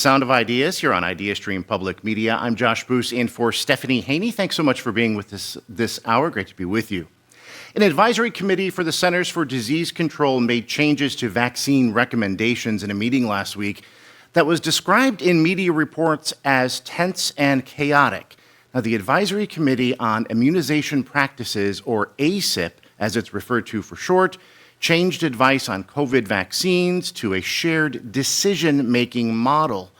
Sound of Ideas here on IdeaStream Public Media. I'm Josh Bruce in for Stephanie Haney. Thanks so much for being with us this hour. Great to be with you. An advisory committee for the Centers for Disease Control made changes to vaccine recommendations in a meeting last week that was described in media reports as tense and chaotic. Now, the Advisory Committee on Immunization Practices, or ACIP, as it's referred to for short, changed advice on COVID vaccines to a shared decision-making model.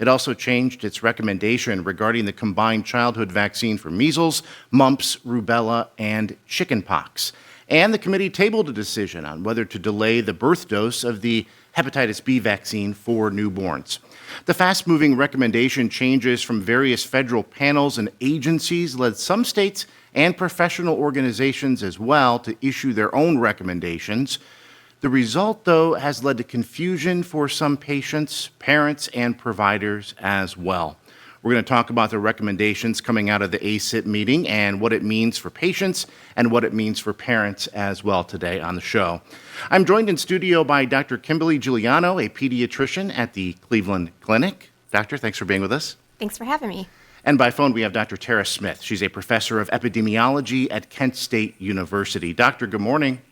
It also changed its recommendation regarding the combined childhood vaccine for measles, mumps, rubella, and chickenpox. And the committee tabled a decision on whether to delay the birth dose of the hepatitis B vaccine for newborns. The fast-moving recommendation changes from various federal panels and agencies led some states and professional organizations as well to issue their own recommendations. The result, though, has led to confusion for some patients, parents, and providers as well. We're going to talk about the recommendations coming out of the ACIP meeting and what it means for patients and what it means for parents as well today on the show. I'm joined in studio by Dr. Kimberly Giuliano, a pediatrician at the Cleveland Clinic. Doctor, thanks for being with us. Thanks for having me. And by phone, we have Dr. Tara Smith. She's a professor of epidemiology at Kent State University. Doctor, good morning.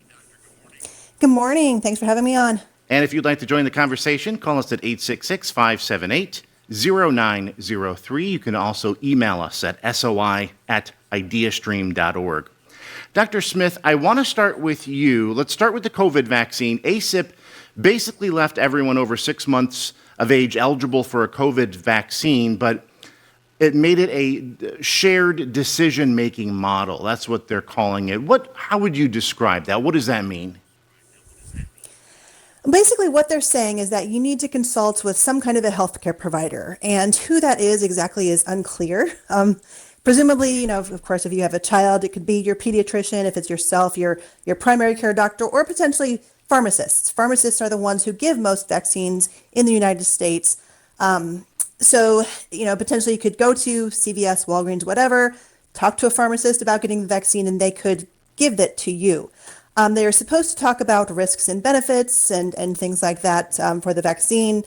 Good morning. Thanks for having me on. And if you'd like to join the conversation, call us at 866-578-0903. You can also email us at soi@ideastream.org. Dr. Smith, I want to start with you. Let's start with the COVID vaccine. ACIP basically left everyone over 6 months of age eligible for a COVID vaccine, but it made it a shared decision-making model. That's what they're calling it. How would you describe that? What does that mean? Basically, what they're saying is that you need to consult with some kind of a healthcare provider, and who that is exactly is unclear. Presumably, of course, if you have a child, it could be your pediatrician. If it's yourself, your primary care doctor, or potentially pharmacists. Pharmacists are the ones who give most vaccines in the United States. So, potentially you could go to CVS, Walgreens, whatever, talk to a pharmacist about getting the vaccine, and they could give it to you. They are supposed to talk about risks and benefits and things like that for the vaccine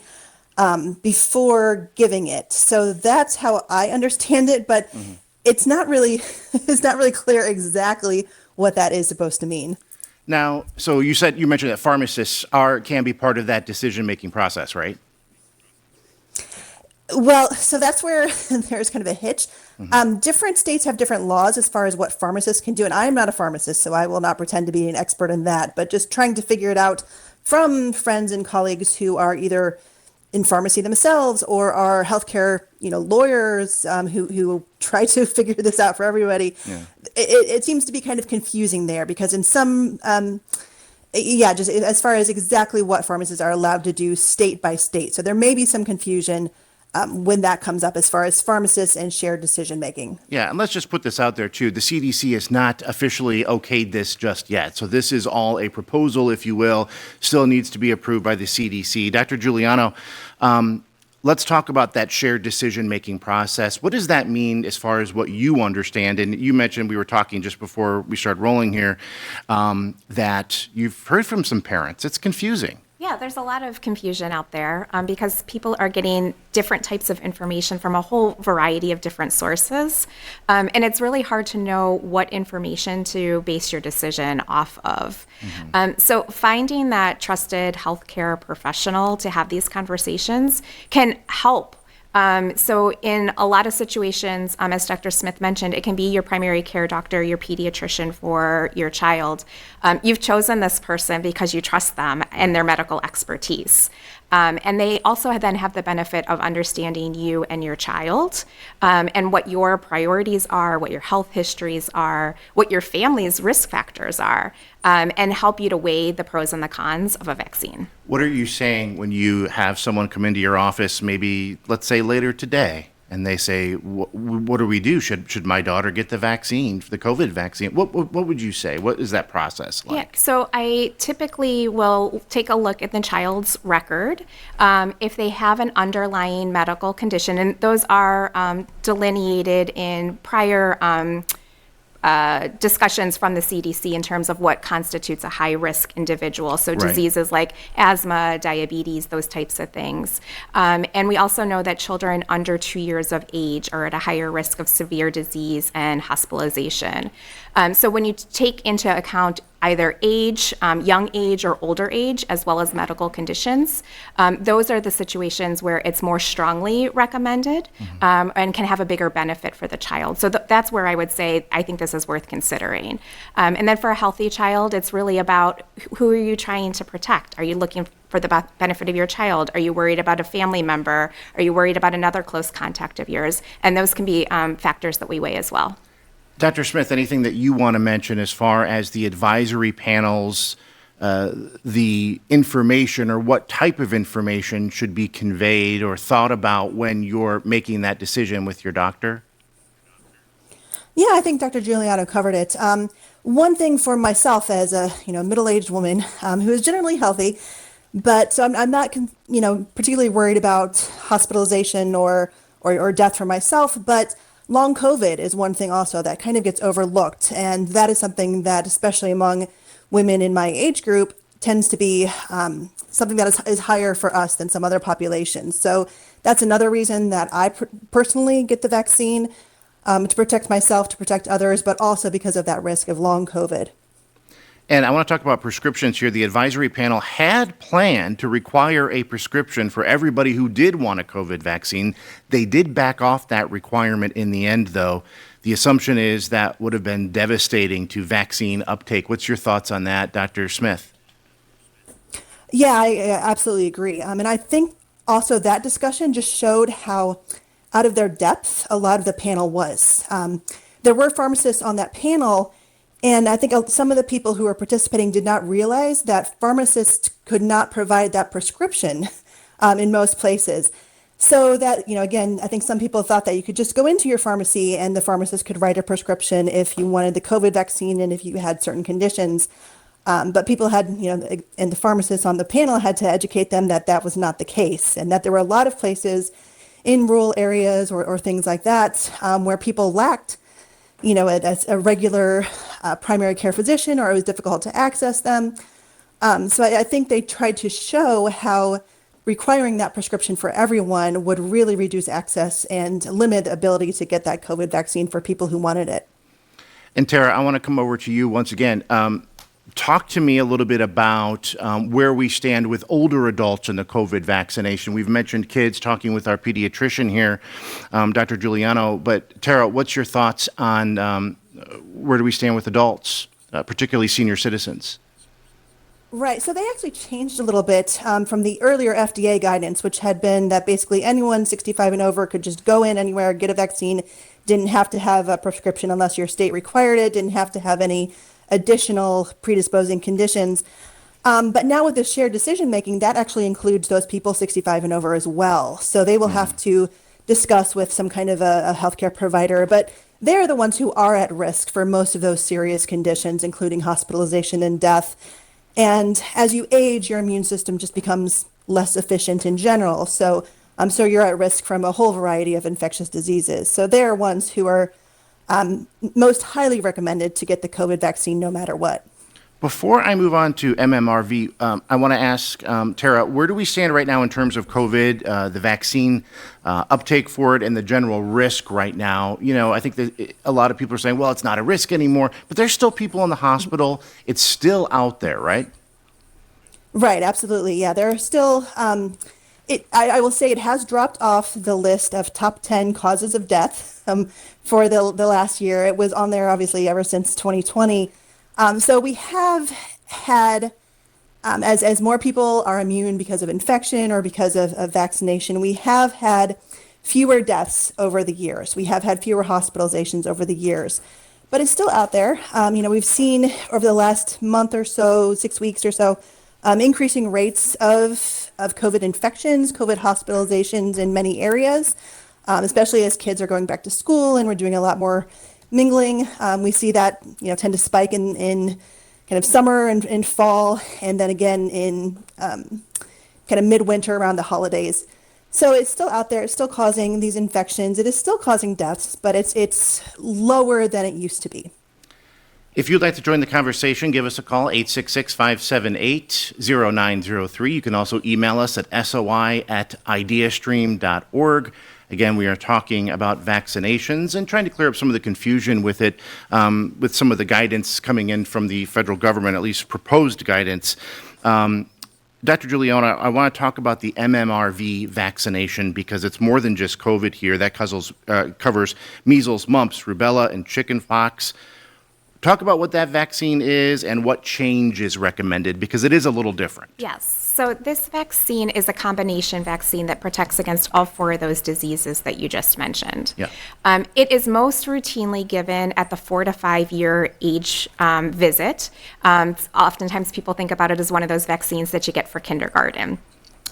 before giving it. So that's how I understand it, but it's not really clear exactly what that is supposed to mean. Now, so you mentioned that pharmacists can be part of that decision-making process, right? Well, so that's where there's kind of a hitch. Different states have different laws as far as what pharmacists can do, and I'm not a pharmacist, so I will not pretend to be an expert in that, but just trying to figure it out from friends and colleagues who are either in pharmacy themselves or are healthcare, lawyers who try to figure this out for everybody. Yeah. It seems to be kind of confusing there because in some just as far as exactly what pharmacists are allowed to do state by state. So there may be some confusion when that comes up as far as pharmacists and shared decision making. Yeah, and let's just put this out there too. The CDC has not officially okayed this just yet. So this is all a proposal, if you will, still needs to be approved by the CDC. Dr. Giuliano, let's talk about that shared decision making process. What does that mean as far as what you understand? And you mentioned, we were talking just before we started rolling here, that you've heard from some parents. It's confusing. Yeah, there's a lot of confusion out there because people are getting different types of information from a whole variety of different sources. And it's really hard to know what information to base your decision off of. So finding that trusted healthcare professional to have these conversations can help. So in a lot of situations, as Dr. Smith mentioned, it can be your primary care doctor, your pediatrician for your child. You've chosen this person because you trust them and their medical expertise. And they also then have the benefit of understanding you and your child and what your priorities are, what your health histories are, what your family's risk factors are, and help you to weigh the pros and the cons of a vaccine. What are you saying when you have someone come into your office, maybe, let's say later today, and they say, what do we do? Should my daughter get the vaccine, the COVID vaccine? What would you say? What is that process like? Yeah, so I typically will take a look at the child's record. If they have an underlying medical condition, and those are delineated in prior discussions from the CDC in terms of what constitutes a high-risk individual. So Right. diseases like asthma, diabetes, those types of things. And we also know that children under 2 years of age are at a higher risk of severe disease and hospitalization. So when you take into account either age, young age or older age, as well as medical conditions, those are the situations where it's more strongly recommended and can have a bigger benefit for the child. So that's where I would say I think this is worth considering. And then for a healthy child, it's really about who are you trying to protect? Are you looking for the benefit of your child? Are you worried about a family member? Are you worried about another close contact of yours? And those can be factors that we weigh as well. Dr. Smith, anything that you want to mention as far as the advisory panels, the information or what type of information should be conveyed or thought about when you're making that decision with your doctor? Yeah, I think Dr. Giuliano covered it. One thing for myself as a middle-aged woman who is generally healthy, but so I'm not particularly worried about hospitalization or death for myself, but long COVID is one thing also that kind of gets overlooked, and that is something that, especially among women in my age group, tends to be something that is higher for us than some other populations. So that's another reason that I personally get the vaccine, to protect myself, to protect others, but also because of that risk of long COVID. And I want to talk about prescriptions here. The advisory panel had planned to require a prescription for everybody who did want a COVID vaccine. They did back off that requirement in the end, though. The assumption is that would have been devastating to vaccine uptake. What's your thoughts on that, Dr. Smith? Yeah, I absolutely agree. And I think also that discussion just showed how out of their depth a lot of the panel was. There were pharmacists on that panel, and I think some of the people who were participating did not realize that pharmacists could not provide that prescription in most places. So that, again, I think some people thought that you could just go into your pharmacy and the pharmacist could write a prescription if you wanted the COVID vaccine and if you had certain conditions. But people had, and the pharmacists on the panel had to educate them that that was not the case, and that there were a lot of places in rural areas or things like that where people lacked a regular primary care physician, or it was difficult to access them. So I think they tried to show how requiring that prescription for everyone would really reduce access and limit the ability to get that COVID vaccine for people who wanted it. And Tara, I want to come over to you once again. Talk to me a little bit about where we stand with older adults in the COVID vaccination. We've mentioned kids, talking with our pediatrician here, Dr. Giuliano, but Tara, what's your thoughts on where do we stand with adults, particularly senior citizens? Right. So they actually changed a little bit from the earlier FDA guidance, which had been that basically anyone 65 and over could just go in anywhere, get a vaccine, didn't have to have a prescription unless your state required it, didn't have to have any additional predisposing conditions. But now with the shared decision making, that actually includes those people 65 and over as well. So they will have to discuss with some kind of a healthcare provider, but they're the ones who are at risk for most of those serious conditions, including hospitalization and death. And as you age, your immune system just becomes less efficient in general. So you're at risk from a whole variety of infectious diseases. So they're ones who are most highly recommended to get the COVID vaccine no matter what. Before I move on to MMRV, I want to ask Tara, where do we stand right now in terms of COVID, the vaccine uptake for it, and the general risk right now? I think that a lot of people are saying, well, it's not a risk anymore, but there's still people in the hospital. It's still out there, right? Right, absolutely. Yeah, there are still, I will say it has dropped off the list of top 10 causes of death for the last year. It was on there, obviously, ever since 2020. So we have had, as more people are immune because of infection or because of vaccination, we have had fewer deaths over the years. We have had fewer hospitalizations over the years. But it's still out there. We've seen over the last month or so, 6 weeks or so, increasing rates of COVID infections, COVID hospitalizations in many areas, especially as kids are going back to school and we're doing a lot more mingling. We see that tend to spike in kind of summer and fall, and then again in kind of midwinter around the holidays. So it's still out there. It's still causing these infections. It is still causing deaths, but it's lower than it used to be. If you'd like to join the conversation, give us a call, 866-578-0903. You can also email us at soi@ideastream.org. Again, we are talking about vaccinations and trying to clear up some of the confusion with it, with some of the guidance coming in from the federal government, at least proposed guidance. Dr. Juliana, I want to talk about the MMRV vaccination because it's more than just COVID here. That covers measles, mumps, rubella, and chickenpox. Talk about what that vaccine is and what change is recommended, because it is a little different. Yes. So this vaccine is a combination vaccine that protects against all four of those diseases that you just mentioned. Yeah. It is most routinely given at the 4 to 5 year age visit. Oftentimes people think about it as one of those vaccines that you get for kindergarten.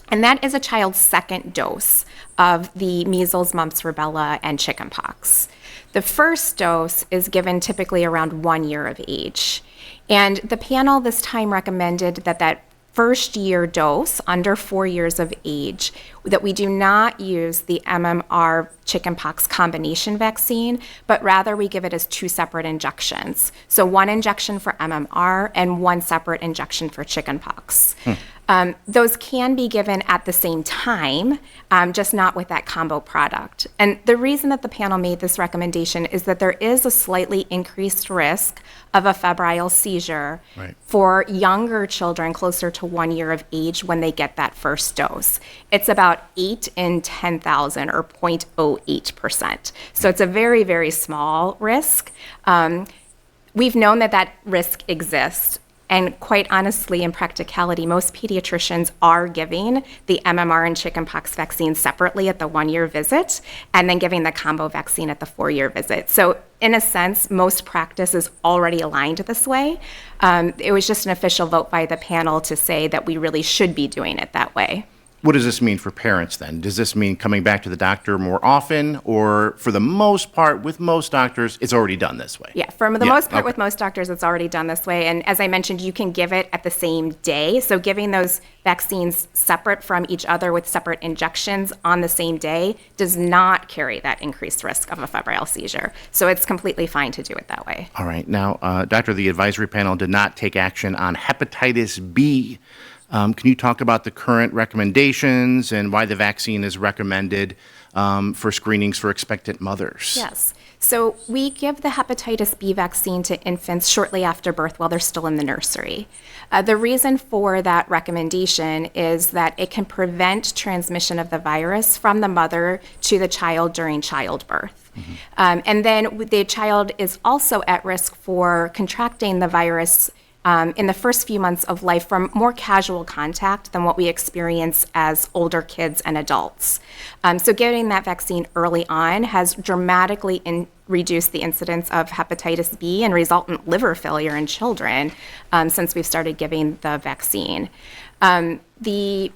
And that is a child's second dose of the measles, mumps, rubella, and chickenpox. The first dose is given typically around 1 year of age. And the panel this time recommended that first year dose, under 4 years of age, that we do not use the MMR chickenpox combination vaccine, but rather we give it as 2 separate injections. So 1 injection for MMR and 1 separate injection for chickenpox. Those can be given at the same time, just not with that combo product. And the reason that the panel made this recommendation is that there is a slightly increased risk of a febrile seizure for younger children closer to 1 year of age when they get that first dose. It's about 8 in 10,000 or 0.08%. So it's a very, very small risk. We've known that risk exists. And quite honestly, in practicality, most pediatricians are giving the MMR and chickenpox vaccine separately at the 1 year visit and then giving the combo vaccine at the 4 year visit. So in a sense, most practice is already aligned this way. It was just an official vote by the panel to say that we really should be doing it that way. What does this mean for parents then? Does this mean coming back to the doctor more often, or for the most part, with most doctors, it's already done this way? Yeah, for the most part, with most doctors, it's already done this way. And as I mentioned, you can give it at the same day. So giving those vaccines separate from each other with separate injections on the same day does not carry that increased risk of a febrile seizure. So it's completely fine to do it that way. All right. Now, Doctor, the advisory panel did not take action on hepatitis B. Can you talk about the current recommendations and why the vaccine is recommended for screenings for expectant mothers? Yes. So we give the hepatitis B vaccine to infants shortly after birth while they're still in the nursery. The reason for that recommendation is that it can prevent transmission of the virus from the mother to the child during childbirth. And then the child is also at risk for contracting the virus in the first few months of life from more casual contact than what we experience as older kids and adults. So getting that vaccine early on has dramatically reduced the incidence of hepatitis B and resultant liver failure in children since we've started giving the vaccine. The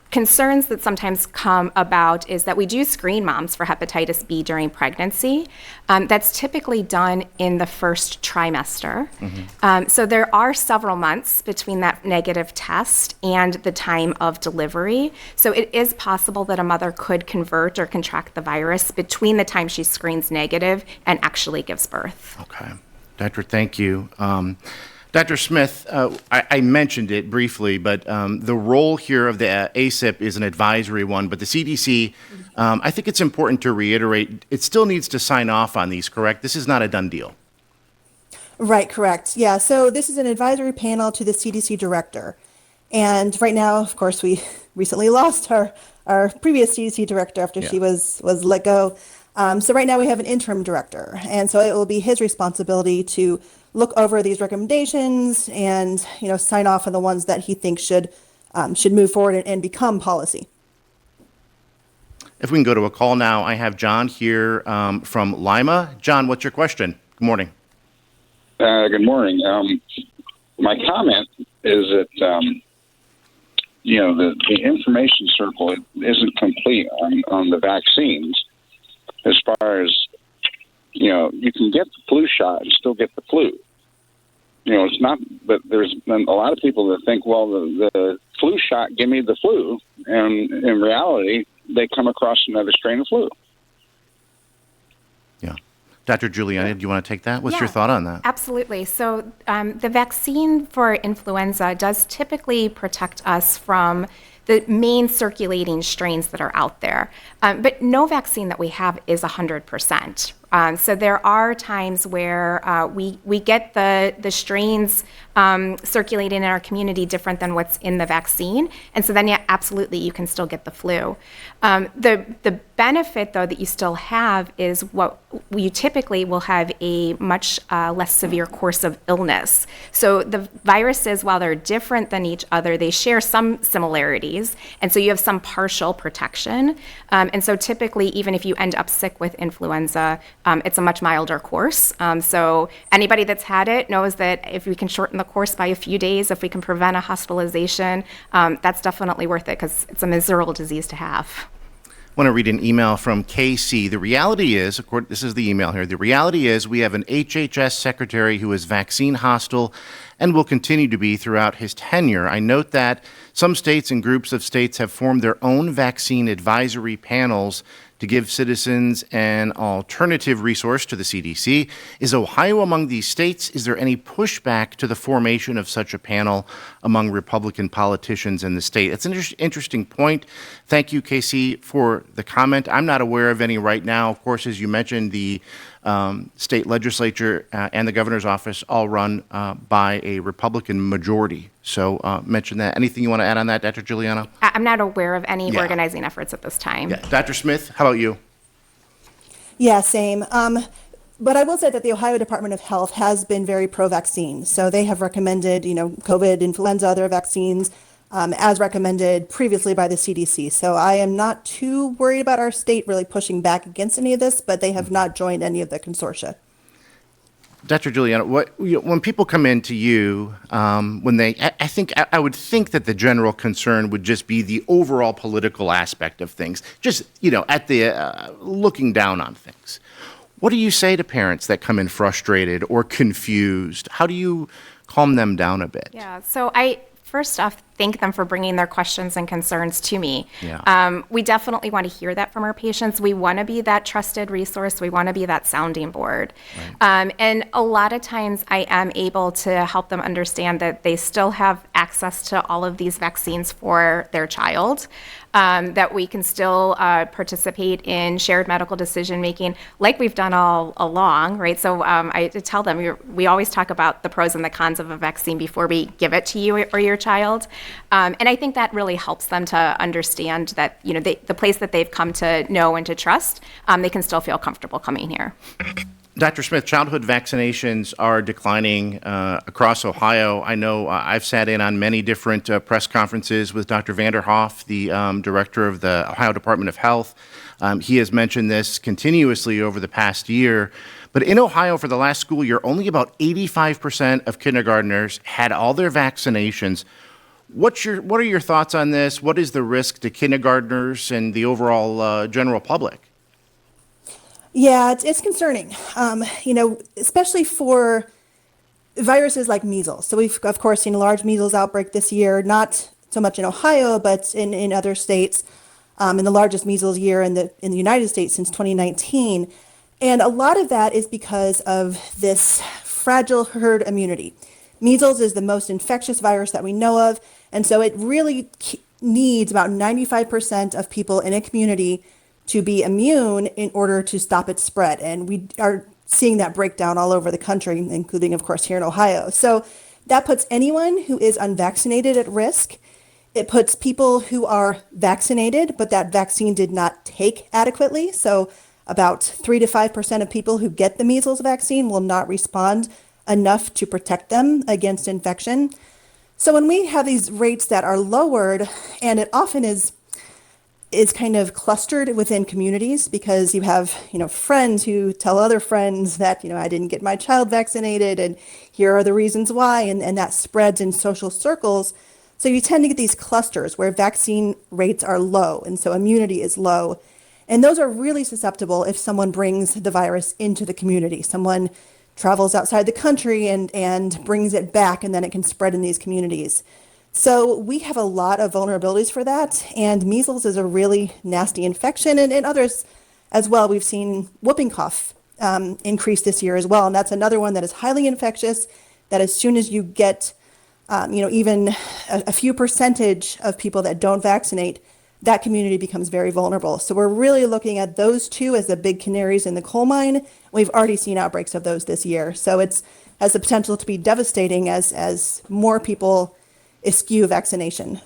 concerns that sometimes come about is that we do screen moms for hepatitis B during pregnancy. That's typically done in the first trimester. So there are several months between that negative test and the time of delivery. So it is possible that a mother could convert or contract the virus between the time she screens negative and actually gives birth. Okay. Doctor, thank you. Dr. Smith, I mentioned it briefly, but the role here of the ACIP is an advisory one, but the CDC, I think it's important to reiterate, it still needs to sign off on these, correct? This is not a done deal. Right, correct. Yeah, so this is an advisory panel to the CDC director. And right now, of course, we recently lost our previous CDC director after she was let go. So right now we have an interim director. And so it will be his responsibility to look over these recommendations and, sign off on the ones that he thinks should move forward and become policy. If we can go to a call now, I have John here from Lima. John, what's your question? Good morning. Good morning. My comment is that, the information circle isn't complete on the vaccines as far as, you can get the flu shot and still get the flu. It's not, but there's a lot of people that think, well, the flu shot, give me the flu. And in reality, they come across another strain of flu. Yeah. Dr. Juliana, do you want to take that? What's your Yeah, thought on that? Absolutely. So the vaccine for influenza does typically protect us from the main circulating strains that are out there. But no vaccine that we have is 100%. So there are times where we get the strains circulating in our community different than what's in the vaccine. And so then, yeah, absolutely, you can still get the flu. The benefit, though, that you still have is what you typically will have a much less severe course of illness. So the viruses, while they're different than each other, they share some similarities. And so you have some partial protection. And so typically, even if you end up sick with influenza, it's a much milder course. So anybody that's had it knows that if we can shorten the course by a few days, if we can prevent a hospitalization, that's definitely worth it because it's a miserable disease to have. I want to read an email from KC. The reality is, this is the email here. The reality is we have an HHS secretary who is vaccine hostile and will continue to be throughout his tenure. I note that some states and groups of states have formed their own vaccine advisory panels to give citizens an alternative resource to the CDC. Is Ohio among these states? Is there any pushback to the formation of such a panel among Republican politicians in the state? It's an interesting point. Thank you, Casey, for the comment. I'm not aware of any right now. Of course, as you mentioned, the state legislature and the governor's office all run by a Republican majority. So mention that. Anything you want to add on that, Dr. Juliana? I'm not aware of any organizing efforts at this time. Yeah. Dr. Smith, how about you? Yeah, same. But I will say that the Ohio Department of Health has been very pro-vaccine. So they have recommended, COVID, influenza, other vaccines, as recommended previously by the CDC. So I am not too worried about our state really pushing back against any of this, but they have not joined any of the consortia. Dr. Juliana, when people come in to you, I would think that the general concern would just be the overall political aspect of things, just, at the looking down on things. What do you say to parents that come in frustrated or confused? How do you calm them down a bit? Yeah, so I first off thank them for bringing their questions and concerns to me. Yeah. We definitely want to hear that from our patients. We want to be that trusted resource. We want to be that sounding board. Right. And a lot of times I am able to help them understand that they still have access to all of these vaccines for their child, that we can still participate in shared medical decision making like we've done all along, right? So I tell them, we always talk about the pros and the cons of a vaccine before we give it to you or your child. And I think that really helps them to understand that, the place that they've come to know and to trust, they can still feel comfortable coming here. Dr. Smith, childhood vaccinations are declining across Ohio. I know I've sat in on many different press conferences with Dr. Vanderhoff, the director of the Ohio Department of Health. He has mentioned this continuously over the past year. But in Ohio, for the last school year, only about 85% of kindergartners had all their vaccinations. What are your thoughts on this? What is the risk to kindergartners and the overall general public? Yeah, it's concerning, especially for viruses like measles. So we've, of course, seen a large measles outbreak this year, not so much in Ohio, but in other states, in the largest measles year in the United States since 2019. And a lot of that is because of this fragile herd immunity. Measles is the most infectious virus that we know of, and so it really needs about 95% of people in a community to be immune in order to stop its spread. And we are seeing that breakdown all over the country, including, of course, here in Ohio. So that puts anyone who is unvaccinated at risk. It puts people who are vaccinated, but that vaccine did not take adequately. So about 3 to 5% of people who get the measles vaccine will not respond enough to protect them against infection. So when we have these rates that are lowered, and it often is kind of clustered within communities because you have, friends who tell other friends that, I didn't get my child vaccinated and here are the reasons why, and that spreads in social circles. So you tend to get these clusters where vaccine rates are low, and so immunity is low. And those are really susceptible if someone brings the virus into the community. Someone travels outside the country and brings it back, and then it can spread in these communities. So we have a lot of vulnerabilities for that, and measles is a really nasty infection, and others as well. We've seen whooping cough increased this year as well. And that's another one that is highly infectious, that as soon as you get, even a few percentage of people that don't vaccinate, that community becomes very vulnerable. So we're really looking at those two as the big canaries in the coal mine. We've already seen outbreaks of those this year. So it has the potential to be devastating as more people eschew vaccination.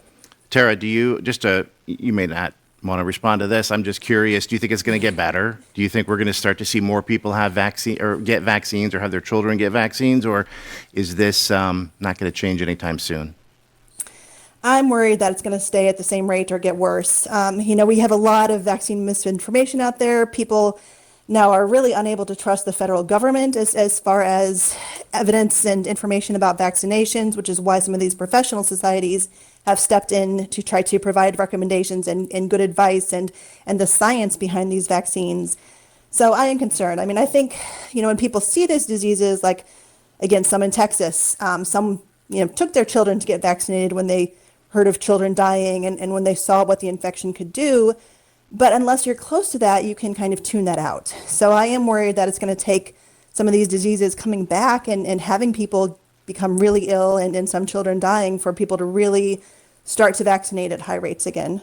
Tara, do you, you may not want to respond to this. I'm just curious, do you think it's going to get better? Do you think we're going to start to see more people have vaccine or get vaccines or have their children get vaccines? Or is this not going to change anytime soon? I'm worried that it's going to stay at the same rate or get worse. We have a lot of vaccine misinformation out there. People now are really unable to trust the federal government as far as evidence and information about vaccinations, which is why some of these professional societies have stepped in to try to provide recommendations and good advice and the science behind these vaccines. So I am concerned. I mean, I think, when people see these diseases, like, again, some in Texas, some, took their children to get vaccinated when they heard of children dying and when they saw what the infection could do. But unless you're close to that, you can kind of tune that out. So I am worried that it's going to take some of these diseases coming back and having people become really ill and some children dying for people to really start to vaccinate at high rates again.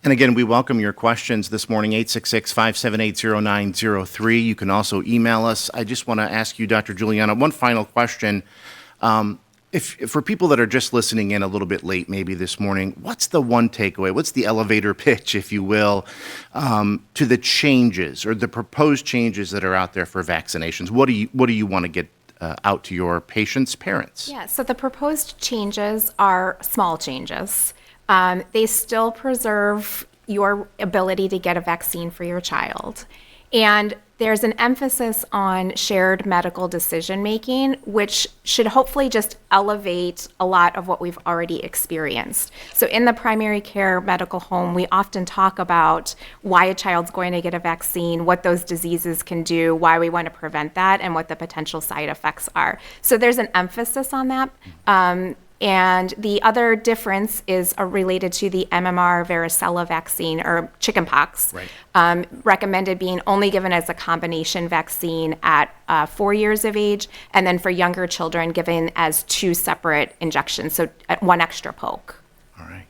And again, we welcome your questions this morning, 866-578-0903. You can also email us. I just want to ask you, Dr. Juliano, one final question. If for people that are just listening in a little bit late, maybe this morning, what's the one takeaway? What's the elevator pitch, if you will, to the changes or the proposed changes that are out there for vaccinations? What do you want to get out to your patients' parents? Yeah, so the proposed changes are small changes. They still preserve your ability to get a vaccine for your child. And there's an emphasis on shared medical decision-making, which should hopefully just elevate a lot of what we've already experienced. So in the primary care medical home, we often talk about why a child's going to get a vaccine, what those diseases can do, why we want to prevent that, and what the potential side effects are. So there's an emphasis on that. And the other difference is related to the MMR varicella vaccine, or chickenpox, right. Recommended being only given as a combination vaccine at 4 years of age, and then for younger children given as 2 separate injections, so at 1 extra poke. All right.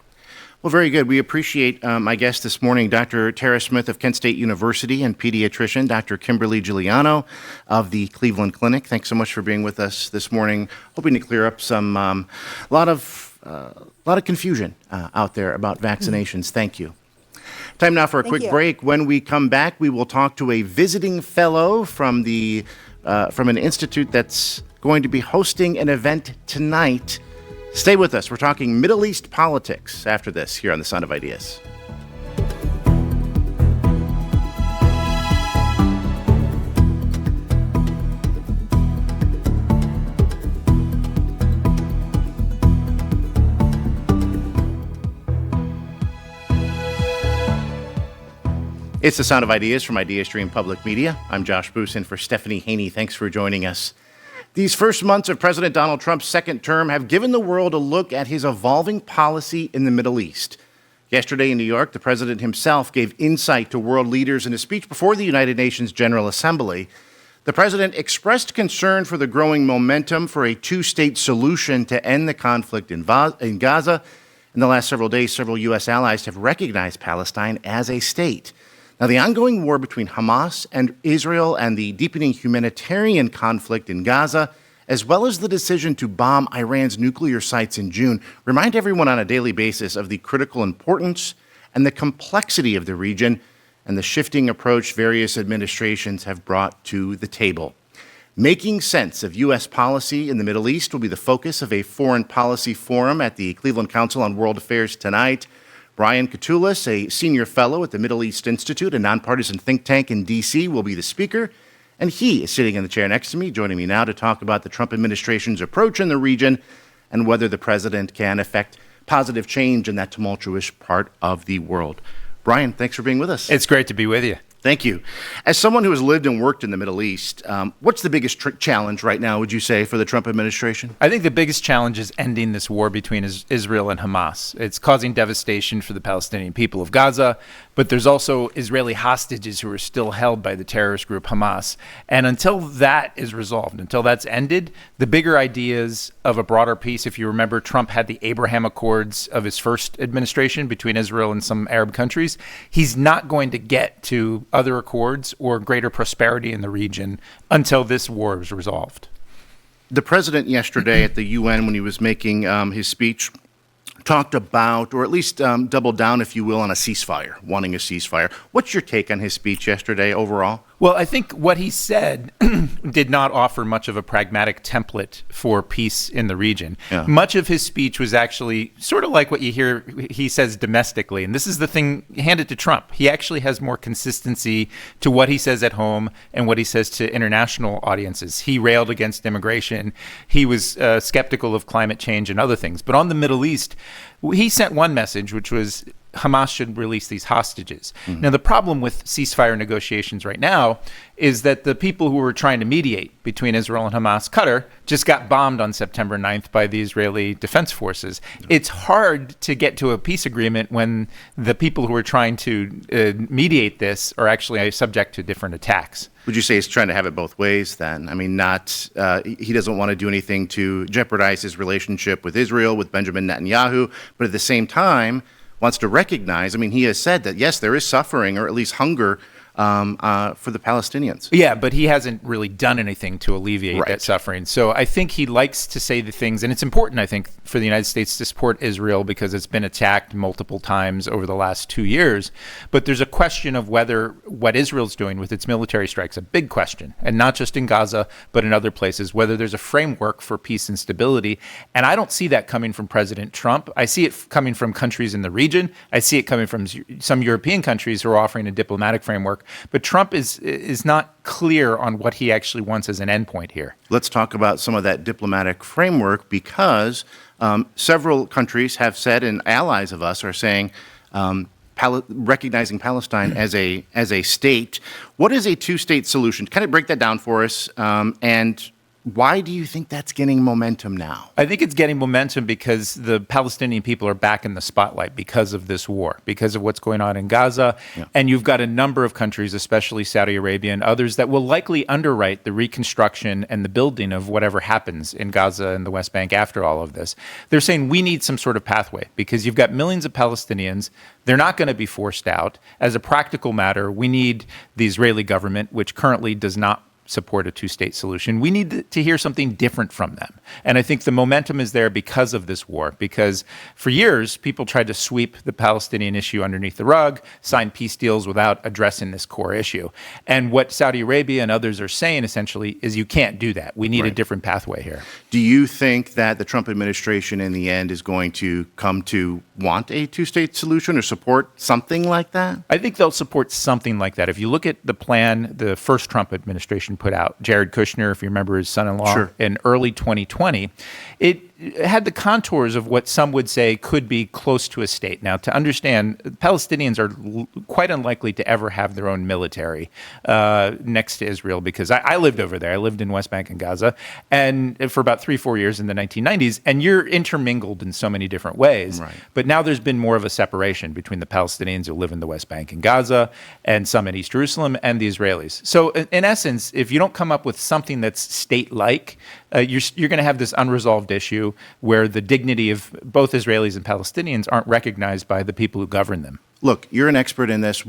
Well, very good. We appreciate my guest this morning, Dr. Tara Smith of Kent State University, and pediatrician Dr. Kimberly Giuliano of the Cleveland Clinic. Thanks so much for being with us this morning. Hoping to clear up some a lot of confusion out there about vaccinations. Thank you. Time now for a quick break. When we come back, we will talk to a visiting fellow from an institute that's going to be hosting an event tonight. Stay with us. We're talking Middle East politics after this here on The Sound of Ideas. It's The Sound of Ideas from IdeaStream Public Media. I'm Josh Boos in for Stephanie Haney. Thanks for joining us. These first months of President Donald Trump's second term have given the world a look at his evolving policy in the Middle East. Yesterday in New York, the president himself gave insight to world leaders in a speech before the United Nations General Assembly. The president expressed concern for the growing momentum for a two-state solution to end the conflict in Gaza. In the last several days, several U.S. allies have recognized Palestine as a state. Now, the ongoing war between Hamas and Israel and the deepening humanitarian conflict in Gaza, as well as the decision to bomb Iran's nuclear sites in June, remind everyone on a daily basis of the critical importance and the complexity of the region and the shifting approach various administrations have brought to the table. Making sense of U.S. policy in the Middle East will be the focus of a foreign policy forum at the Cleveland Council on World Affairs tonight. Brian Katulis, a senior fellow at the Middle East Institute, a nonpartisan think tank in D.C., will be the speaker. And he is sitting in the chair next to me, joining me now to talk about the Trump administration's approach in the region and whether the president can effect positive change in that tumultuous part of the world. Brian, thanks for being with us. It's great to be with you. Thank you. As someone who has lived and worked in the Middle East, what's the biggest challenge right now, would you say, for the Trump administration? I think the biggest challenge is ending this war between Israel and Hamas. It's causing devastation for the Palestinian people of Gaza, but there's also Israeli hostages who are still held by the terrorist group Hamas. And until that is resolved, until that's ended, the bigger ideas of a broader peace, if you remember, Trump had the Abraham Accords of his first administration between Israel and some Arab countries. He's not going to get to other accords or greater prosperity in the region until this war is resolved. The president yesterday at the UN, when he was making his speech, talked about, or at least doubled down, if you will, on a ceasefire, wanting a ceasefire. What's your take on his speech yesterday overall? Well, I think what he said did not offer much of a pragmatic template for peace in the region. Yeah. Much of his speech was actually sort of like what you hear he says domestically. And this is the thing, hand it to Trump. He actually has more consistency to what he says at home and what he says to international audiences. He railed against immigration. He was skeptical of climate change and other things. But on the Middle East, he sent one message, which was Hamas should release these hostages. Now, the problem with ceasefire negotiations right now is that the people who were trying to mediate between Israel and Hamas, Qatar, just got bombed on September 9th by the Israeli Defense Forces. It's hard to get to a peace agreement when the people who are trying to mediate this are actually subject to different attacks. Would you say he's trying to have it both ways then? I mean, he doesn't want to do anything to jeopardize his relationship with Israel, with Benjamin Netanyahu, but at the same time wants to recognize, I mean, he has said that, yes, there is suffering or at least hunger for the Palestinians. Yeah, but he hasn't really done anything to alleviate Right. that suffering. So I think he likes to say the things, and it's important, I think, for the United States to support Israel because it's been attacked multiple times over the last 2 years. But there's a question of whether what Israel's doing with its military strikes, a big question, and not just in Gaza, but in other places, whether there's a framework for peace and stability. And I don't see that coming from President Trump. I see it coming from countries in the region. I see it coming from some European countries who are offering a diplomatic framework. But Trump is not clear on what he actually wants as an endpoint here. Let's talk about some of that diplomatic framework because several countries have said, and allies of us are saying, recognizing Palestine as a state. What is a two-state solution? Kind of break that down for us, and why do you think that's getting momentum now? I think it's getting momentum because the Palestinian people are back in the spotlight because of this war, because of what's going on in Gaza. Yeah. And you've got a number of countries, especially Saudi Arabia and others, that will likely underwrite the reconstruction and the building of whatever happens in Gaza and the West Bank after all of this. They're saying we need some sort of pathway because you've got millions of Palestinians. They're not going to be forced out. As a practical matter, we need the Israeli government, which currently does not support a two-state solution. We need to hear something different from them. And I think the momentum is there because of this war, because for years, people tried to sweep the Palestinian issue underneath the rug, sign peace deals without addressing this core issue. And what Saudi Arabia and others are saying, essentially, is you can't do that. We need a different pathway here. Do you think that the Trump administration in the end is going to come to want a two-state solution or support something like that? I think they'll support something like that. If you look at the plan the first Trump administration put out, Jared Kushner, if you remember his son-in-law, Sure. in early 2020, it had the contours of what some would say could be close to a state. Now, to understand, Palestinians are quite unlikely to ever have their own military next to Israel because I lived over there. I lived in West Bank and Gaza and for about 3-4 years in the 1990s, and you're intermingled in so many different ways. Right. But now there's been more of a separation between the Palestinians who live in the West Bank and Gaza and some in East Jerusalem and the Israelis. So in essence, if you don't come up with something that's state-like, you're going to have this unresolved issue where the dignity of both Israelis and Palestinians aren't recognized by the people who govern them. Look, you're an expert in this.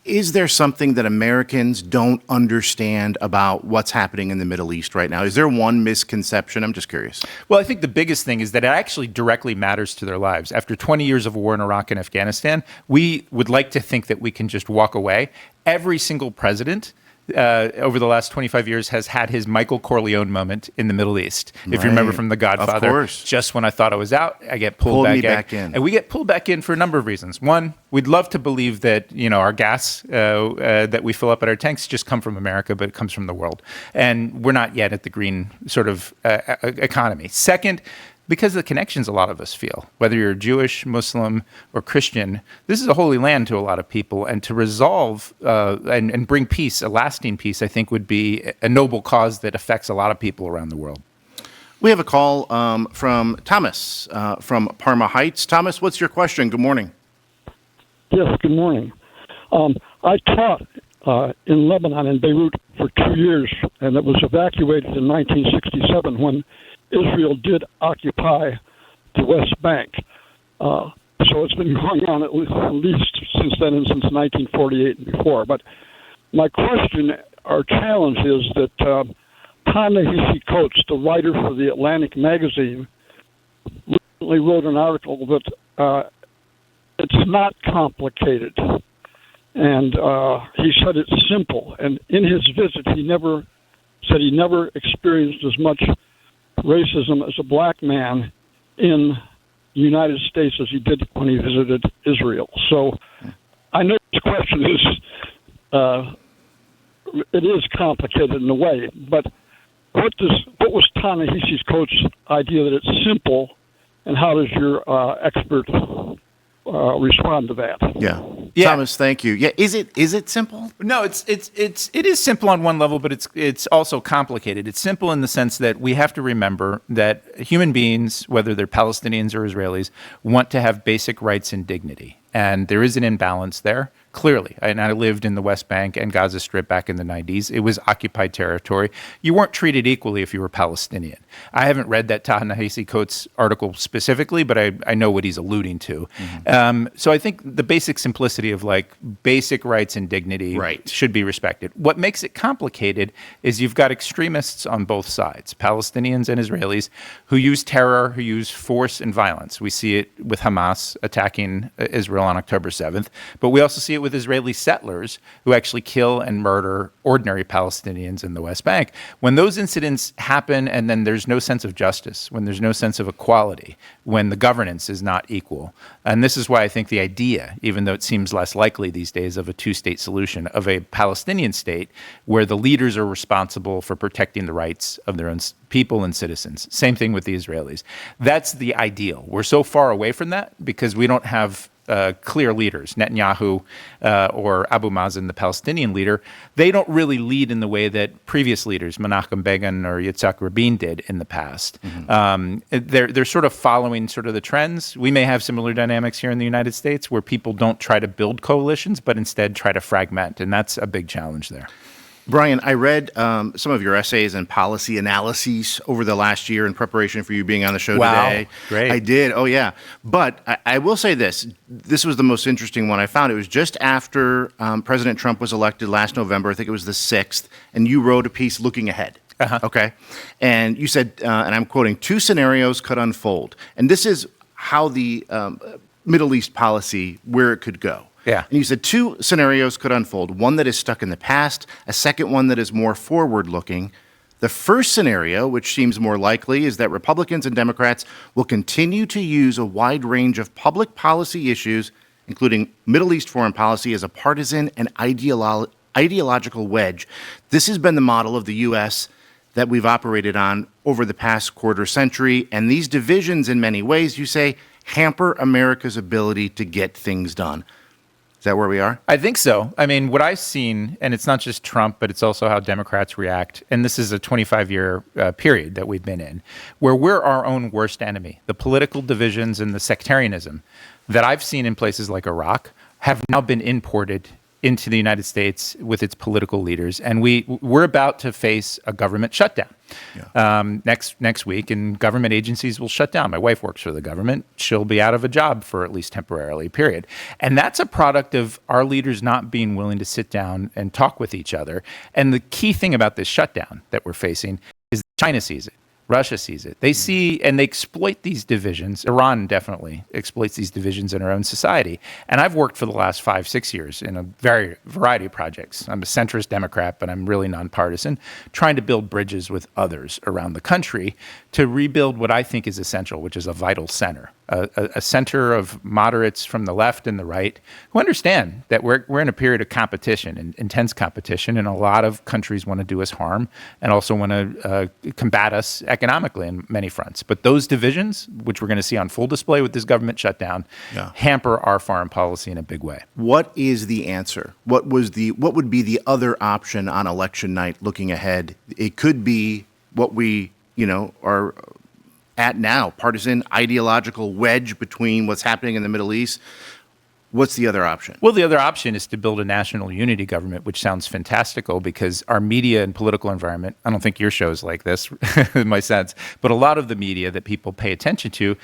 Is there something that Americans don't understand about what's happening in the Middle East right now? Is there one misconception? I'm just curious. Well, I think the biggest thing is that it actually directly matters to their lives. After 20 years of war in Iraq and Afghanistan, we would like to think that we can just walk away. Every single president over the last 25 years has had his Michael Corleone moment in the Middle East. If you remember Right. from The Godfather, Of course. just when I thought I was out, I get pulled back in. And we get pulled back in for a number of reasons. One, we'd love to believe that, our gas that we fill up at our tanks just come from America, but it comes from the world. And we're not yet at the green sort of economy. Second, because of the connections a lot of us feel, whether you're Jewish, Muslim, or Christian, this is a holy land to a lot of people. And to resolve and bring peace, a lasting peace, I think would be a noble cause that affects a lot of people around the world. We have a call from Thomas from Parma Heights. Thomas, what's your question? Good morning. Yes, good morning. I taught in Lebanon, in Beirut, for 2 years, and it was evacuated in 1967 when Israel did occupy the West Bank. So it's been going on at least since then and since 1948 and before. But my question or challenge is that Ta-Nehisi Coates, the writer for the Atlantic magazine, recently wrote an article that it's not complicated. And he said it's simple. And in his visit, he never experienced as much racism as a black man in the United States as he did when he visited Israel. So I know this question it is complicated in a way, but what was Ta-Nehisi Coates' idea that it's simple, and how does your expert respond to that? Yeah. Yeah. Thomas, thank you. Yeah, is it simple? No, it is simple on one level, but it's also complicated. It's simple in the sense that we have to remember that human beings, whether they're Palestinians or Israelis, want to have basic rights and dignity. And there is an imbalance there, clearly. And I lived in the West Bank and Gaza Strip back in the 90s. It was occupied territory. You weren't treated equally if you were Palestinian. I haven't read that Ta-Nehisi Coates article specifically, but I know what he's alluding to. Mm-hmm. So I think the basic simplicity of like basic rights and dignity should be respected. What makes it complicated is you've got extremists on both sides, Palestinians and Israelis, who use terror, who use force and violence. We see it with Hamas attacking Israel on October 7th, but we also see it with Israeli settlers who actually kill and murder ordinary Palestinians in the West Bank. When those incidents happen and then there's no sense of justice, when there's no sense of equality, when the governance is not equal, and this is why I think the idea, even though it seems less likely these days, of a two-state solution, of a Palestinian state where the leaders are responsible for protecting the rights of their own people and citizens. Same thing with the Israelis. That's the ideal. We're so far away from that because we don't have clear leaders. Netanyahu or Abu Mazen, the Palestinian leader, they don't really lead in the way that previous leaders, Menachem Begin or Yitzhak Rabin, did in the past. Mm-hmm. They're sort of following sort of the trends. We may have similar dynamics here in the United States where people don't try to build coalitions, but instead try to fragment, and that's a big challenge there. Brian, I read some of your essays and policy analyses over the last year in preparation for you being on the show today. Great. I did. Oh, yeah. But I will say this. This was the most interesting one I found. It was just after President Trump was elected last November. I think it was the 6th. And you wrote a piece looking ahead. Uh-huh. Okay. And you said, and I'm quoting, 2 scenarios could unfold. And this is how the Middle East policy, where it could go. Yeah. And you said 2 scenarios could unfold, one that is stuck in the past, a second one that is more forward-looking. The first scenario, which seems more likely, is that Republicans and Democrats will continue to use a wide range of public policy issues, including Middle East foreign policy, as a partisan and ideological wedge. This has been the model of the U.S. that we've operated on over the past quarter century, and these divisions, in many ways, you say, hamper America's ability to get things done. Is that where we are? I think so. I mean, what I've seen, and it's not just Trump, but it's also how Democrats react, and this is a 25-year period that we've been in, where we're our own worst enemy. The political divisions and the sectarianism that I've seen in places like Iraq have now been imported into the United States with its political leaders, and we're about to face a government shutdown next week, and government agencies will shut down. My wife works for the government; she'll be out of a job for at least temporarily. Period. And that's a product of our leaders not being willing to sit down and talk with each other. And the key thing about this shutdown that we're facing is China sees it. Russia sees it. They see and they exploit these divisions. Iran definitely exploits these divisions in our own society. And I've worked for the last 5-6 years in a variety of projects. I'm a centrist Democrat, but I'm really nonpartisan, trying to build bridges with others around the country to rebuild what I think is essential, which is a vital center, a center of moderates from the left and the right who understand that we're in a period of competition, and intense competition, and a lot of countries want to do us harm and also want to combat us economically in many fronts. But those divisions, which we're going to see on full display with this government shutdown, hamper our foreign policy in a big way. What is the answer? What would be the other option on election night looking ahead? It could be what we, are at now, partisan ideological wedge between what's happening in the Middle East. What's the other option? Well, the other option is to build a national unity government, which sounds fantastical because our media and political environment, I don't think your show's like this, in my sense, but a lot of the media that people pay attention to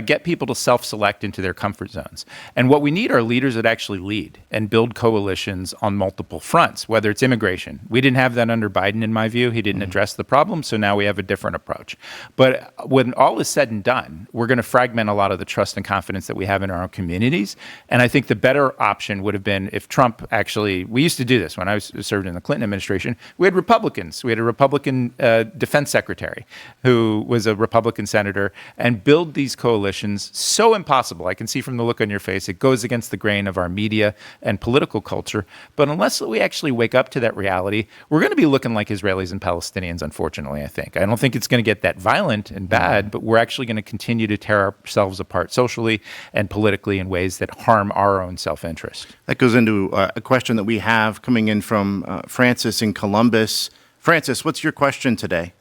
get people to self-select into their comfort zones. And what we need are leaders that actually lead and build coalitions on multiple fronts, whether it's immigration. We didn't have that under Biden, in my view. He didn't address the problem, so now we have a different approach. But when all is said and done, we're going to fragment a lot of the trust and confidence that we have in our own communities. And I think the better option would have been if Trump actually, we used to do this when I served in the Clinton administration. We had Republicans. We had a Republican defense secretary who was a Republican senator and build these coalitions so impossible. I can see from the look on your face, it goes against the grain of our media and political culture. But unless we actually wake up to that reality, we're going to be looking like Israelis and Palestinians, unfortunately, I think. I don't think it's going to get that violent and bad, but we're actually going to continue to tear ourselves apart socially and politically in ways that harm our own self-interest. That goes into a question that we have coming in from Francis in Columbus. Francis, what's your question today?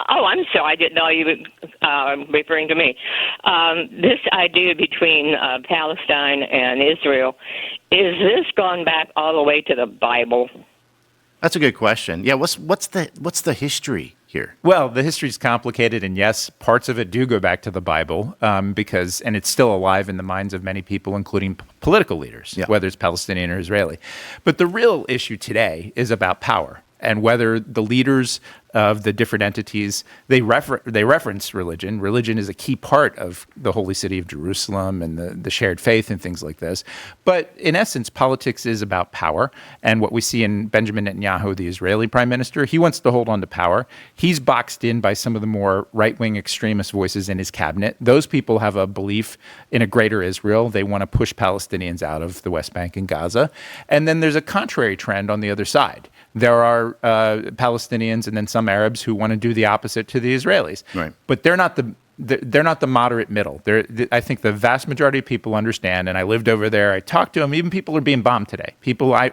Oh, I'm sorry. I didn't know you were referring to me. This idea between Palestine and Israel, is this going back all the way to the Bible? That's a good question. Yeah, what's the history here? Well, the history is complicated, and yes, parts of it do go back to the Bible and it's still alive in the minds of many people, including political leaders, whether it's Palestinian or Israeli. But the real issue today is about power and whether the leaders of the different entities, they reference religion. Religion is a key part of the holy city of Jerusalem and the shared faith and things like this. But in essence, politics is about power. And what we see in Benjamin Netanyahu, the Israeli prime minister, he wants to hold on to power. He's boxed in by some of the more right-wing extremist voices in his cabinet. Those people have a belief in a greater Israel. They want to push Palestinians out of the West Bank and Gaza. And then there's a contrary trend on the other side. There are Palestinians and then some Arabs who want to do the opposite to the Israelis. Right. But they're not the moderate middle. I think the vast majority of people understand, and I lived over there. I talked to them. Even people are being bombed today.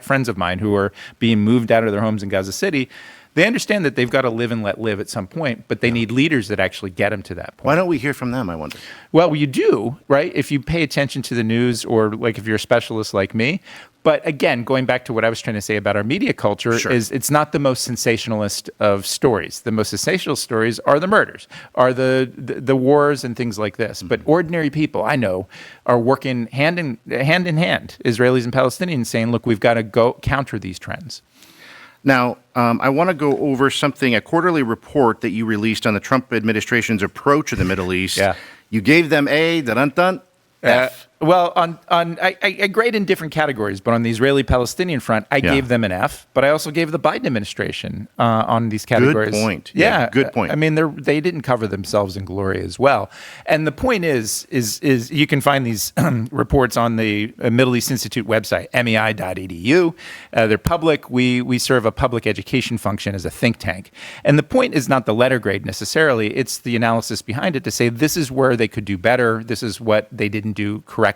Friends of mine who are being moved out of their homes in Gaza City, they understand that they've got to live and let live at some point, but they need leaders that actually get them to that point. Why don't we hear from them, I wonder? Well, you do, right? If you pay attention to the news or like if you're a specialist like me. But again, going back to what I was trying to say about our media culture is it's not the most sensationalist of stories. The most sensational stories are the murders, are the wars and things like this. But ordinary people I know are working hand in hand, Israelis and Palestinians, saying, look, we've got to go counter these trends. Now, I want to go over a quarterly report that you released on the Trump administration's approach to the Middle East. Yeah. You gave them a F. Well, I grade in different categories, but on the Israeli-Palestinian front, I gave them an F, but I also gave the Biden administration on these categories. Good point. Yeah, good point. I mean, they didn't cover themselves in glory as well. And the point is you can find these reports on the Middle East Institute website, mei.edu. They're public. We serve a public education function as a think tank. And the point is not the letter grade necessarily. It's the analysis behind it to say this is where they could do better. This is what they didn't do correctly.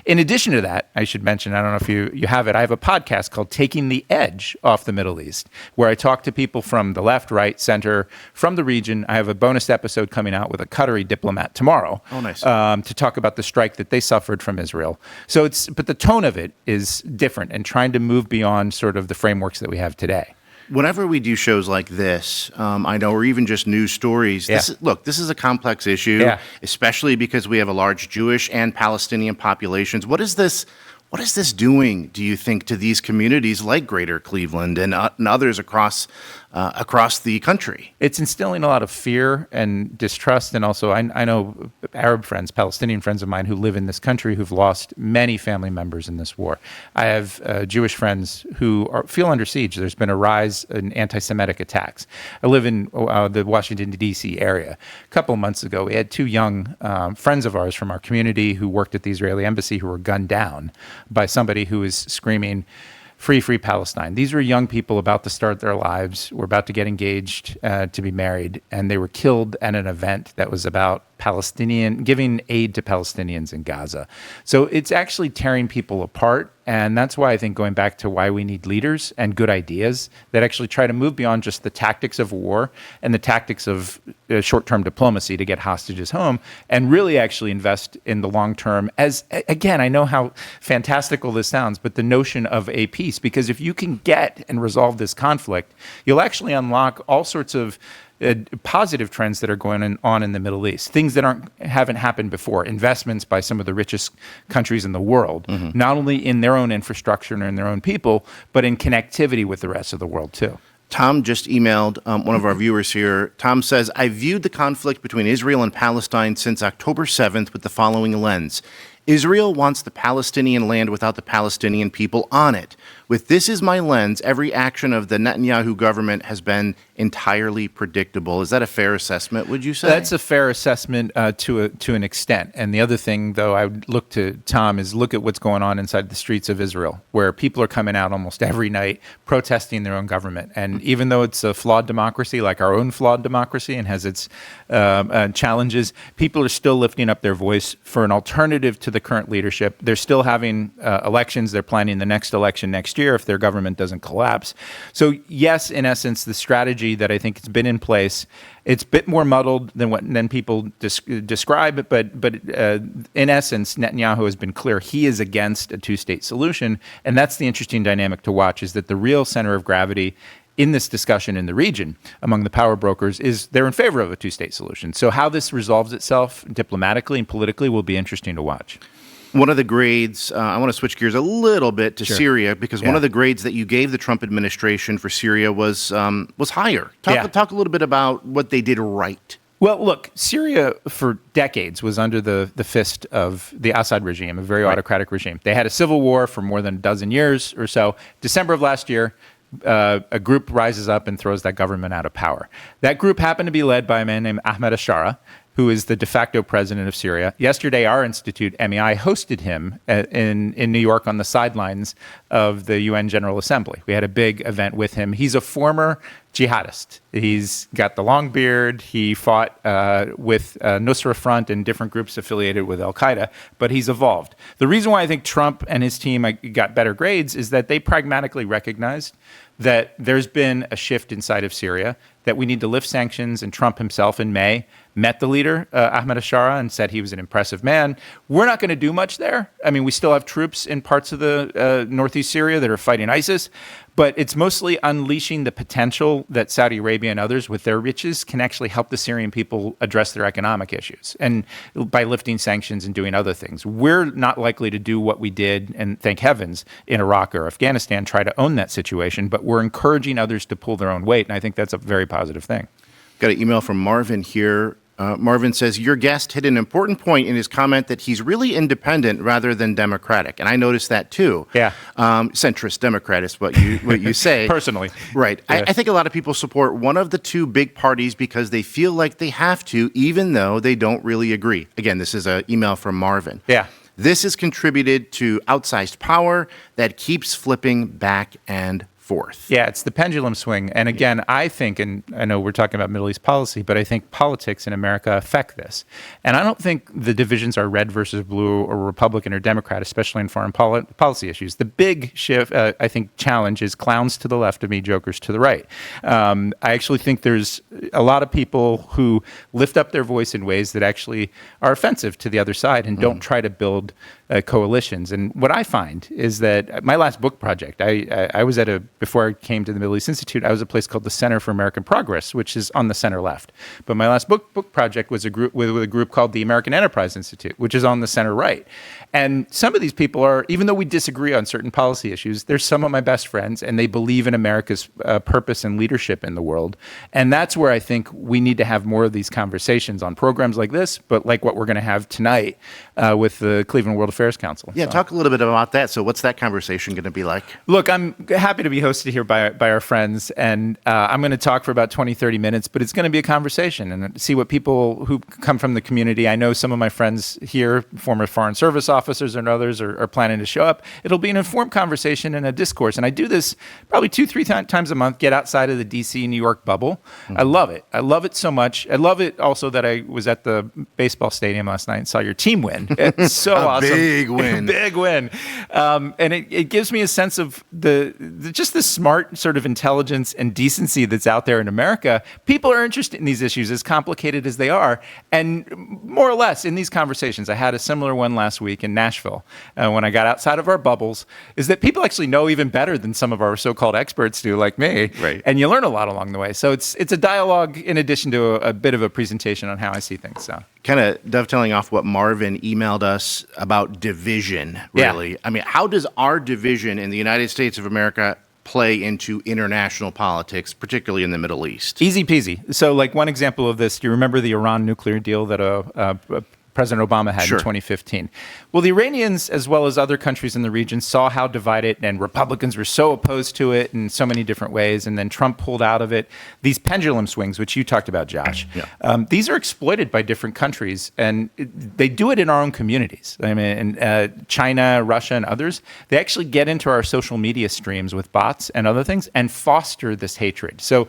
In addition to that, I should mention, I don't know if you have it, I have a podcast called Taking the Edge Off the Middle East, where I talk to people from the left, right, center, from the region. I have a bonus episode coming out with a Qatari diplomat tomorrow. Oh, nice. To talk about the strike that they suffered from Israel. But the tone of it is different and trying to move beyond sort of the frameworks that we have today. Whenever we do shows like this, I know, or even just news stories, this is a complex issue, especially because we have a large Jewish and Palestinian populations. What is this doing, do you think, to these communities like Greater Cleveland and others across the country? It's instilling a lot of fear and distrust. And also, I know Arab friends, Palestinian friends of mine who live in this country who've lost many family members in this war. I have Jewish friends who feel under siege. There's been a rise in anti-Semitic attacks. I live in the Washington, D.C. area. A couple of months ago, we had two young friends of ours from our community who worked at the Israeli embassy who were gunned down by somebody who was screaming, "Free, free Palestine." These were young people about to start their lives, were about to get engaged to be married, and they were killed at an event that was about giving aid to Palestinians in Gaza. So it's actually tearing people apart. And that's why I think going back to why we need leaders and good ideas that actually try to move beyond just the tactics of war and the tactics of short-term diplomacy to get hostages home and really actually invest in the long term. As again, I know how fantastical this sounds, but the notion of a peace, because if you can get and resolve this conflict, you'll actually unlock all sorts of positive trends that are going on in the Middle East, things that haven't happened before, investments by some of the richest countries in the world, not only in their own infrastructure and in their own people, but in connectivity with the rest of the world too. Tom just emailed one of our viewers here. Tom says, I viewed the conflict between Israel and Palestine since October 7th with the following lens. Israel wants the Palestinian land without the Palestinian people on it. With this as my lens, every action of the Netanyahu government has been entirely predictable. Is that a fair assessment, would you say? That's a fair assessment to an extent. And the other thing, though, I would look to, Tom, is look at what's going on inside the streets of Israel, where people are coming out almost every night protesting their own government. And even though it's a flawed democracy, like our own flawed democracy, and has its challenges, people are still lifting up their voice for an alternative to the current leadership. They're still having elections. They're planning the next election next year if their government doesn't collapse. So yes, in essence, the strategy that I think has been in place, it's a bit more muddled than people describe, but in essence, Netanyahu has been clear he is against a two-state solution, and that's the interesting dynamic to watch, is that the real center of gravity in this discussion in the region among the power brokers is they're in favor of a two-state solution. So how this resolves itself diplomatically and politically will be interesting to watch. One of the grades, I want to switch gears a little bit to Syria, because one of the grades that you gave the Trump administration for Syria was higher. Talk a little bit about what they did right. Well, look, Syria for decades was under the fist of the Assad regime, a very autocratic regime. They had a civil war for more than a dozen years or so. December of last year, a group rises up and throws that government out of power. That group happened to be led by a man named Ahmed al-Shara, who is the de facto president of Syria. Yesterday, our institute, MEI, hosted him in New York on the sidelines of the UN General Assembly. We had a big event with him. He's a former jihadist. He's got the long beard. He fought with Nusra Front and different groups affiliated with al-Qaeda, but he's evolved. The reason why I think Trump and his team got better grades is that they pragmatically recognized that there's been a shift inside of Syria, that we need to lift sanctions, and Trump himself in May met the leader, Ahmed al-Shara, and said he was an impressive man. We're not going to do much there. I mean, we still have troops in parts of the northeast Syria that are fighting ISIS, but it's mostly unleashing the potential that Saudi Arabia and others with their riches can actually help the Syrian people address their economic issues, and by lifting sanctions and doing other things. We're not likely to do what we did, and thank heavens, in Iraq or Afghanistan, try to own that situation, but we're encouraging others to pull their own weight, and I think that's a very positive thing. Got an email from Marvin here. Marvin says, your guest hit an important point in his comment that he's really independent rather than democratic. And I noticed that too. Yeah. Centrist Democrat is what you say. Personally. Right. Yeah. I think a lot of people support one of the two big parties because they feel like they have to, even though they don't really agree. Again, this is an email from Marvin. Yeah. This has contributed to outsized power that keeps flipping back and forth. Yeah, it's the pendulum swing. And again, I think, and I know we're talking about Middle East policy, but I think politics in America affect this. And I don't think the divisions are red versus blue or Republican or Democrat, especially in foreign policy issues. The big shift, I think, challenge is clowns to the left of me, jokers to the right. I actually think there's a lot of people who lift up their voice in ways that actually are offensive to the other side and don't try to build coalitions. And what I find is that my last book project, I was at before I came to the Middle East Institute, I was at a place called the Center for American Progress, which is on the center left. But my last book project was with a group called the American Enterprise Institute, which is on the center right. And some of these people are, even though we disagree on certain policy issues, they're some of my best friends, and they believe in America's purpose and leadership in the world. And that's where I think we need to have more of these conversations on programs like this, but like what we're going to have tonight with the Cleveland World Affairs Council. Yeah, So. talk a little bit about that. So what's that conversation going to be like? Look, I'm happy to be hosted here by our friends, and I'm going to talk for about 20, 30 minutes, but it's going to be a conversation and see what people who come from the community. I know some of my friends here, former Foreign Service officers and others, are planning to show up. It'll be an informed conversation and a discourse, and I do this probably 2-3 times a month, get outside of the D.C., New York bubble. I love it. I love it so much. I love it also that I was at the baseball stadium last night and saw your team win. It's so awesome. Big win. Big win. And it gives me a sense of just the smart sort of intelligence and decency that's out there in America. People are interested in these issues, as complicated as they are. And more or less in these conversations, I had a similar one last week in Nashville when I got outside of our bubbles, is that people actually know even better than some of our so-called experts do, like me. Right. And you learn a lot along the way. So it's a dialogue in addition to a bit of a presentation on how I see things. So. Kind of dovetailing off what Marvin emailed us about division, really. Yeah. I mean, how does our division in the United States of America play into international politics, particularly in the Middle East? Easy peasy. So, like one example of this, do you remember the Iran nuclear deal that President Obama had Sure. in 2015? Well, the Iranians, as well as other countries in the region, saw how divided, and Republicans were so opposed to it in so many different ways, and then Trump pulled out of it. These pendulum swings, which you talked about, Josh, these are exploited by different countries, and they do it in our own communities. I mean, China, Russia, and others, they actually get into our social media streams with bots and other things and foster this hatred. So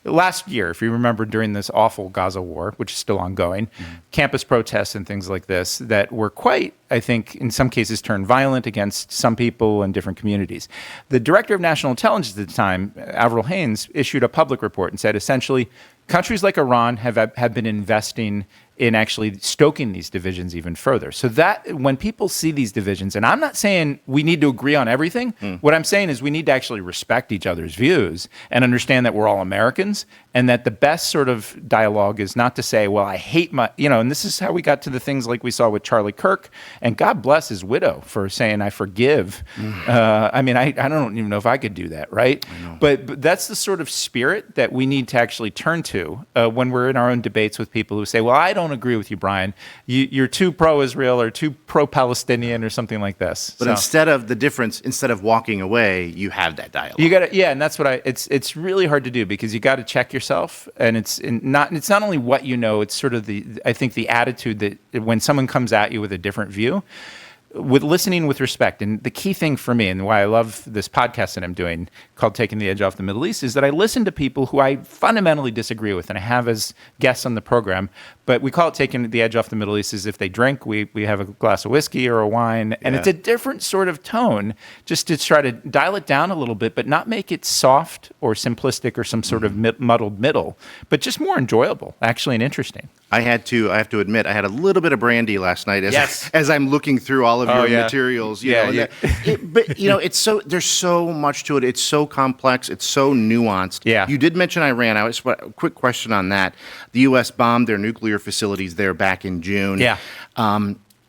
last year, if you remember, during this awful Gaza war, which is still ongoing, campus protests and things like this that were quite, I think, in some cases turned violent against some people and different communities. The director of national intelligence at the time, Avril Haines, issued a public report and said, essentially, countries like Iran have been investing in actually stoking these divisions even further. So that when people see these divisions, and I'm not saying we need to agree on everything, what I'm saying is we need to actually respect each other's views and understand that we're all Americans, and that the best sort of dialogue is not to say, well, I hate my, and this is how we got to the things like we saw with Charlie Kirk, and God bless his widow for saying, I forgive. I mean, I don't even know if I could do that, right? But that's the sort of spirit that we need to actually turn to when we're in our own debates with people who say, well, I don't agree with you, Brian. You're too pro-Israel or too pro-Palestinian or something like this. But instead of walking away, you have that dialogue. You got to, and that's what it's really hard to do, because you got to check yourself, and it's not only what you know, it's sort of I think the attitude that when someone comes at you with a different view, with listening with respect. And the key thing for me, and why I love this podcast that I'm doing called Taking the Edge Off the Middle East, is that I listen to people who I fundamentally disagree with, and I have as guests on the program. But we call it Taking the Edge Off the Middle East, is if they drink, we have a glass of whiskey or a wine, and it's a different sort of tone, just to try to dial it down a little bit, but not make it soft or simplistic or some sort of muddled middle, but just more enjoyable, actually, and interesting. I have to admit, I had a little bit of brandy last night as I'm looking through all of your materials. You know, but it's there's so much to it. It's so complex. It's so nuanced. Yeah. You did mention Iran. I just a quick question on that. The U.S. bombed their nuclear facilities there back in June. Yeah.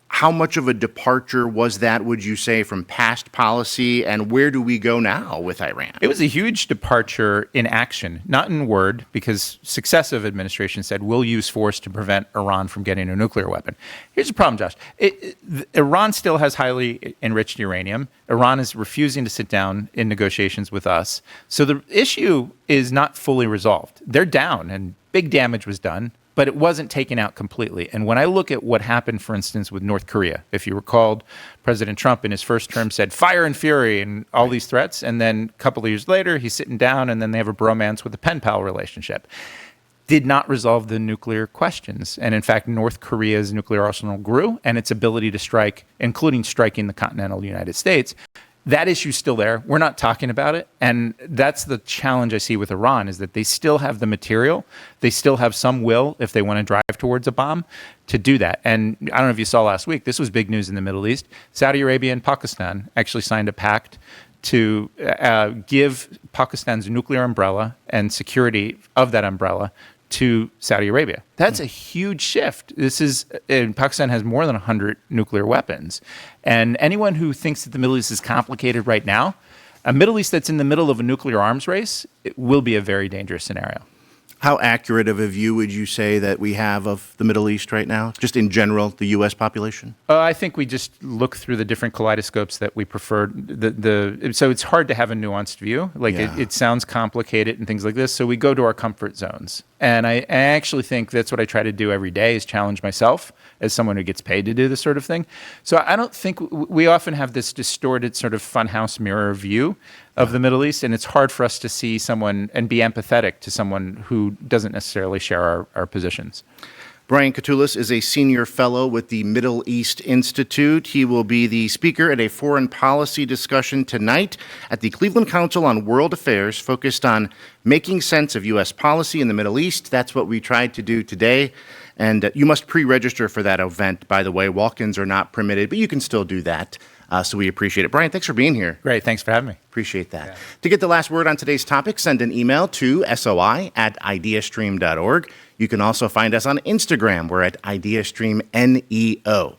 How much of a departure was that, would you say, from past policy, and where do we go now with Iran? It was a huge departure in action, not in word, because successive administrations said, we'll use force to prevent Iran from getting a nuclear weapon. Here's the problem, Josh. Iran still has highly enriched uranium. Iran is refusing to sit down in negotiations with us. So the issue is not fully resolved. They're down, and big damage was done, but it wasn't taken out completely. And when I look at what happened, for instance, with North Korea, if you recalled, President Trump in his first term said fire and fury and all these threats. And then a couple of years later, he's sitting down, and then they have a bromance with a pen pal relationship. Did not resolve the nuclear questions. And in fact, North Korea's nuclear arsenal grew, and its ability to strike, including striking the continental United States. That issue's still there. We're not talking about it. And that's the challenge I see with Iran, is that they still have the material. They still have some will, if they want to drive towards a bomb, to do that. And I don't know if you saw last week, this was big news in the Middle East. Saudi Arabia and Pakistan actually signed a pact to give Pakistan's nuclear umbrella and security of that umbrella to Saudi Arabia. That's a huge shift. Pakistan has more than 100 nuclear weapons. And anyone who thinks that the Middle East is complicated right now, a Middle East that's in the middle of a nuclear arms race, it will be a very dangerous scenario. How accurate of a view would you say that we have of the Middle East right now, just in general, the U.S. population? I think we just look through the different kaleidoscopes that we prefer. So it's hard to have a nuanced view. Like Yeah. it sounds complicated and things like this. So we go to our comfort zones. And I actually think that's what I try to do every day is challenge myself as someone who gets paid to do this sort of thing. So I don't think we often have this distorted sort of funhouse mirror view of the Middle East, and it's hard for us to see someone and be empathetic to someone who doesn't necessarily share our positions. Brian Katulis is a senior fellow with the Middle East Institute. He will be the speaker at a foreign policy discussion tonight at the Cleveland Council on World Affairs, focused on making sense of U.S. policy in the Middle East. That's what we tried to do today. And you must pre-register for that event, by the way. Walk-ins are not permitted, but you can still do that. So we appreciate it. Brian, thanks for being here. Great. Thanks for having me. Appreciate that. Yeah. To get the last word on today's topic, send an email to soi@ideastream.org. You can also find us on Instagram. We're at IdeaStreamNEO.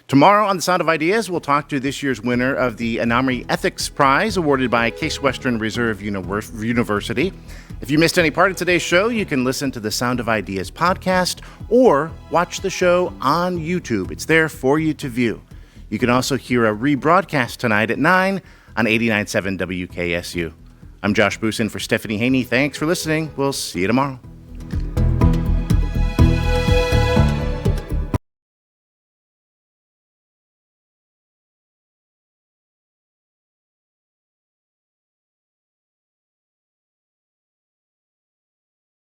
Tomorrow on The Sound of Ideas, we'll talk to this year's winner of the Anomaly Ethics Prize awarded by Case Western Reserve University. If you missed any part of today's show, you can listen to the Sound of Ideas podcast or watch the show on YouTube. It's there for you to view. You can also hear a rebroadcast tonight at 9 on 89.7 WKSU. I'm Josh Busin for Stephanie Haney. Thanks for listening. We'll see you tomorrow.